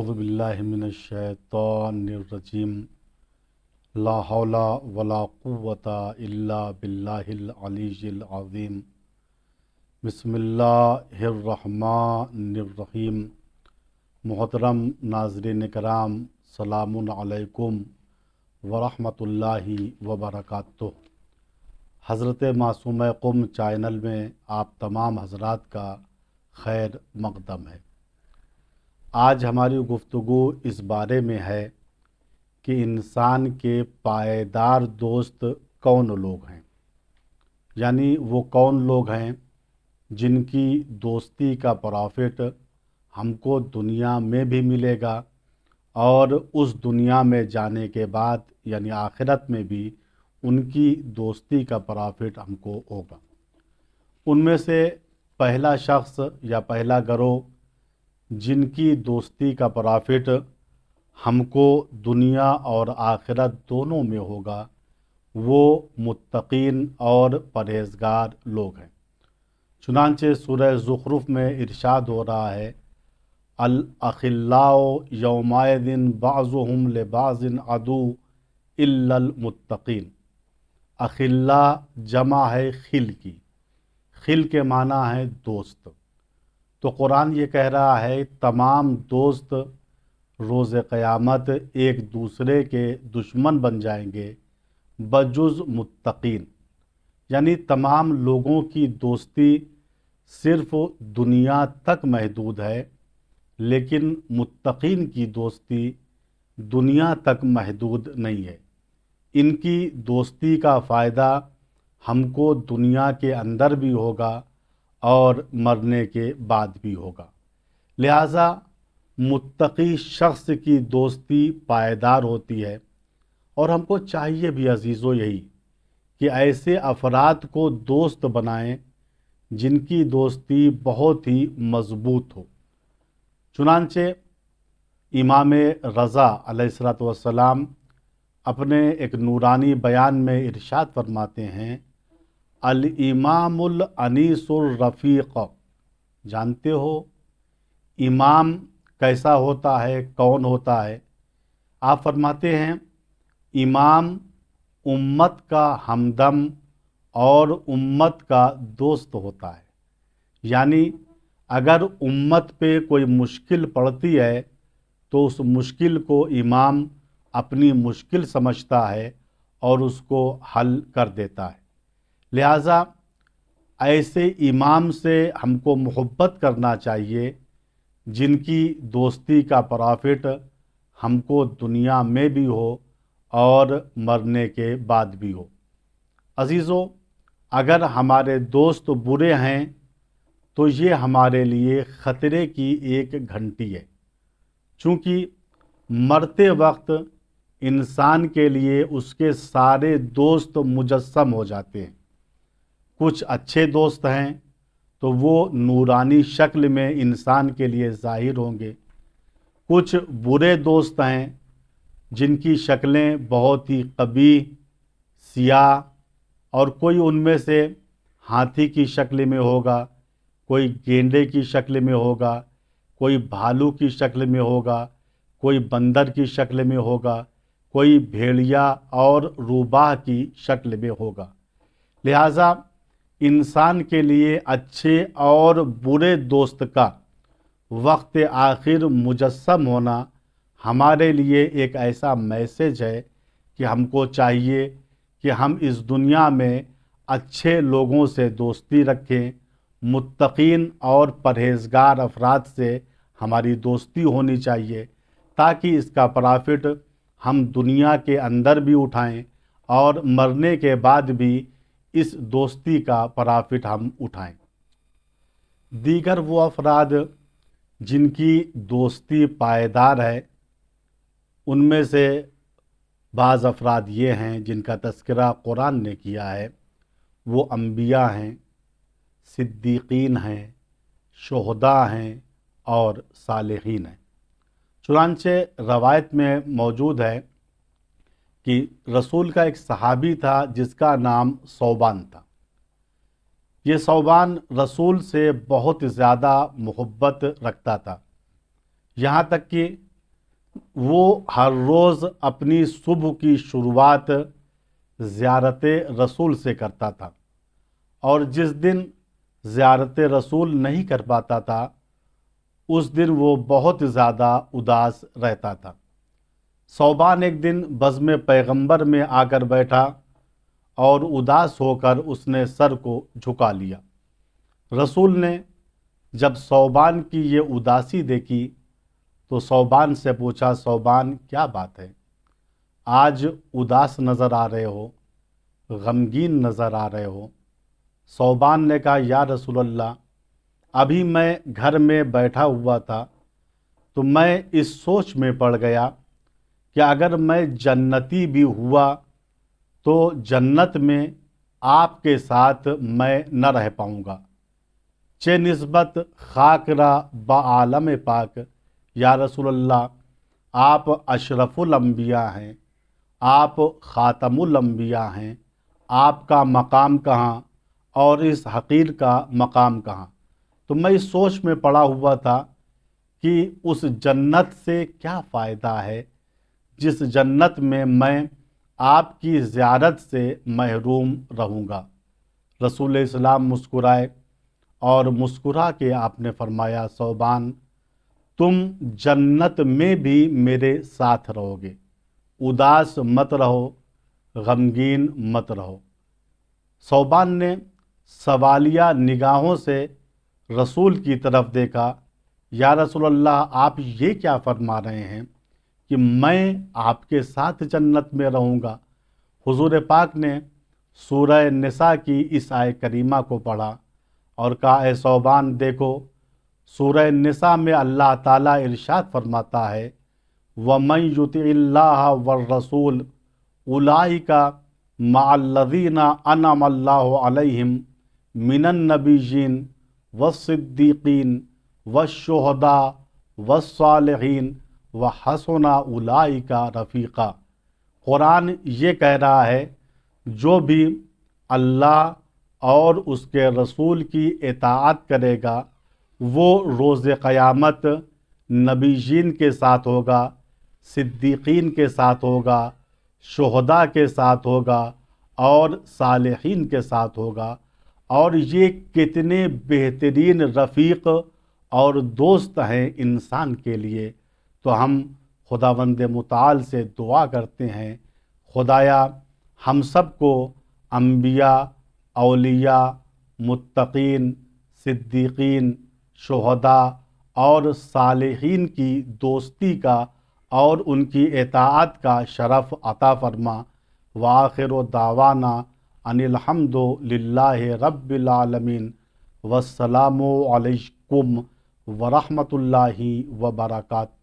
اعوذ باللہ من الشیطان الرجیم لا حول ولا قوۃ الا باللہ العلی العظیم بسم اللہ الرحمن الرحیم۔ محترم ناظرین کرام، سلام علیکم ورحمۃ اللہ وبرکاتہ۔ حضرت معصومہ قم چینل میں آپ تمام حضرات کا خیر مقدم ہے۔ آج ہماری گفتگو اس بارے میں ہے کہ انسان کے پائیدار دوست کون لوگ ہیں، یعنی وہ کون لوگ ہیں جن کی دوستی کا پرافٹ ہم کو دنیا میں بھی ملے گا اور اس دنیا میں جانے کے بعد یعنی آخرت میں بھی ان کی دوستی کا پرافٹ ہم کو ہوگا۔ ان میں سے پہلا شخص یا پہلا گروہ جن کی دوستی کا پرافٹ ہم کو دنیا اور آخرت دونوں میں ہوگا، وہ متقین اور پرہیزگار لوگ ہیں۔ چنانچہ سورہ زخرف میں ارشاد ہو رہا ہے، الاخلاء یومئذ بعضهم لبعض عدو الا المتقین۔ اخلاء جمع ہے خل کی، خل کے معنی ہے دوست۔ تو قرآن یہ کہہ رہا ہے تمام دوست روز قیامت ایک دوسرے کے دشمن بن جائیں گے بجز متقین، یعنی تمام لوگوں کی دوستی صرف دنیا تک محدود ہے، لیکن متقین کی دوستی دنیا تک محدود نہیں ہے۔ ان کی دوستی کا فائدہ ہم کو دنیا کے اندر بھی ہوگا اور مرنے کے بعد بھی ہوگا۔ لہٰذا متقی شخص کی دوستی پائیدار ہوتی ہے، اور ہم کو چاہیے بھی عزیزو یہی کہ ایسے افراد کو دوست بنائیں جن کی دوستی بہت ہی مضبوط ہو۔ چنانچہ امام رضا علیہ السلام اپنے ایک نورانی بیان میں ارشاد فرماتے ہیں، الامام الانیس الرفیق۔ جانتے ہو امام کیسا ہوتا ہے، کون ہوتا ہے؟ آپ فرماتے ہیں امام امت کا ہمدم اور امت کا دوست ہوتا ہے، یعنی اگر امت پہ کوئی مشکل پڑتی ہے تو اس مشکل کو امام اپنی مشکل سمجھتا ہے اور اس کو حل کر دیتا ہے۔ لہٰذا ایسے امام سے ہم کو محبت کرنا چاہیے جن کی دوستی کا پرافٹ ہم کو دنیا میں بھی ہو اور مرنے کے بعد بھی ہو۔ عزیزو، اگر ہمارے دوست برے ہیں تو یہ ہمارے لیے خطرے کی ایک گھنٹی ہے، چونکہ مرتے وقت انسان کے لیے اس کے سارے دوست مجسم ہو جاتے ہیں۔ کچھ اچھے دوست ہیں تو وہ نورانی شکل میں انسان کے لیے ظاہر ہوں گے، کچھ برے دوست ہیں جن کی شکلیں بہت ہی قبیح، سیاہ، اور کوئی ان میں سے ہاتھی کی شکل میں ہوگا، کوئی گینڈے کی شکل میں ہوگا، کوئی بھالو کی شکل میں ہوگا، کوئی بندر کی شکل میں ہوگا، کوئی بھیڑیا اور روباہ کی شکل میں ہوگا۔ لہٰذا انسان کے لیے اچھے اور برے دوست کا وقت آخر مجسم ہونا ہمارے لیے ایک ایسا میسج ہے کہ ہم کو چاہیے کہ ہم اس دنیا میں اچھے لوگوں سے دوستی رکھیں، متقین اور پرہیزگار افراد سے ہماری دوستی ہونی چاہیے، تاکہ اس کا پرافٹ ہم دنیا کے اندر بھی اٹھائیں اور مرنے کے بعد بھی اس دوستی کا پرافٹ ہم اٹھائیں۔ دیگر وہ افراد جن کی دوستی پائیدار ہے، ان میں سے بعض افراد یہ ہیں جن کا تذکرہ قرآن نے کیا ہے، وہ انبیاء ہیں، صدیقین ہیں، شہداء ہیں اور صالحین ہیں۔ چنانچہ روایت میں موجود ہے کہ رسول کا ایک صحابی تھا جس کا نام ثوبان تھا۔ یہ ثوبان رسول سے بہت زیادہ محبت رکھتا تھا، یہاں تک کہ وہ ہر روز اپنی صبح کی شروعات زیارت رسول سے کرتا تھا، اور جس دن زیارت رسول نہیں کر پاتا تھا اس دن وہ بہت زیادہ اداس رہتا تھا۔ صوبان ایک دن بزم پیغمبر میں آ کر بیٹھا اور اداس ہو کر اس نے سر کو جھکا لیا۔ رسول نے جب صوبان کی یہ اداسی دیکھی تو صوبان سے پوچھا، صوبان کیا بات ہے؟ آج اداس نظر آ رہے ہو، غمگین نظر آ رہے ہو۔ صوبان نے کہا، یا رسول اللہ، ابھی میں گھر میں بیٹھا ہوا تھا تو میں اس سوچ میں پڑ گیا کہ اگر میں جنتی بھی ہوا تو جنت میں آپ کے ساتھ میں نہ رہ پاؤں گا، چہ نسبت خاک را با عالم پاک۔ یا رسول اللہ، آپ اشرف الانبیاء ہیں، آپ خاتم الانبیاء ہیں، آپ کا مقام کہاں اور اس حقیر کا مقام کہاں؟ تو میں اس سوچ میں پڑا ہوا تھا کہ اس جنت سے کیا فائدہ ہے جس جنت میں آپ کی زیارت سے محروم رہوں گا۔ رسول اسلام مسکرائے اور مسکرا کے آپ نے فرمایا، صوبان، تم جنت میں بھی میرے ساتھ رہو گے، اداس مت رہو، غمگین مت رہو۔ صوبان نے سوالیہ نگاہوں سے رسول کی طرف دیکھا۔ یا رسول اللہ، آپ یہ کیا فرما رہے ہیں کہ میں آپ کے ساتھ جنت میں رہوں گا؟ حضور پاک نے سورہ نساء کی اس آیت کریمہ کو پڑھا اور کہا، اے صوبان دیکھو، سورہ نساء میں اللہ تعالیٰ ارشاد فرماتا ہے، وَمَن يُطِعِ اللَّهَ وَالرَّسُولَ أُولَٰئِكَ مَعَ الَّذِينَ أَنْعَمَ اللَّهُ عَلَيْهِمْ مِنَ النَّبِيِّينَ وَالصِّدِّيقِينَ وَالشُّهَدَاءِ وَالصَّالِحِينَ وَحَسُنَ أُولَٰئِكَ رَفِیقًا۔ قرآن یہ کہہ رہا ہے، جو بھی اللہ اور اس کے رسول کی اطاعت کرے گا وہ روز قیامت نبیین کے ساتھ ہوگا، صدیقین کے ساتھ ہوگا، شہداء کے ساتھ ہوگا اور صالحین کے ساتھ ہوگا۔ اور یہ کتنے بہترین رفیق اور دوست ہیں انسان کے لیے۔ تو ہم خداوند متعال سے دعا کرتے ہیں، خدایا ہم سب کو انبیاء، اولیاء، متقین، صدیقین، شہداء اور صالحین کی دوستی کا اور ان کی اطاعت کا شرف عطا فرما۔ وآخر دعوانا ان الحمد للہ رب العالمین، والسلام علیکم ورحمۃ اللہ وبرکاتہ۔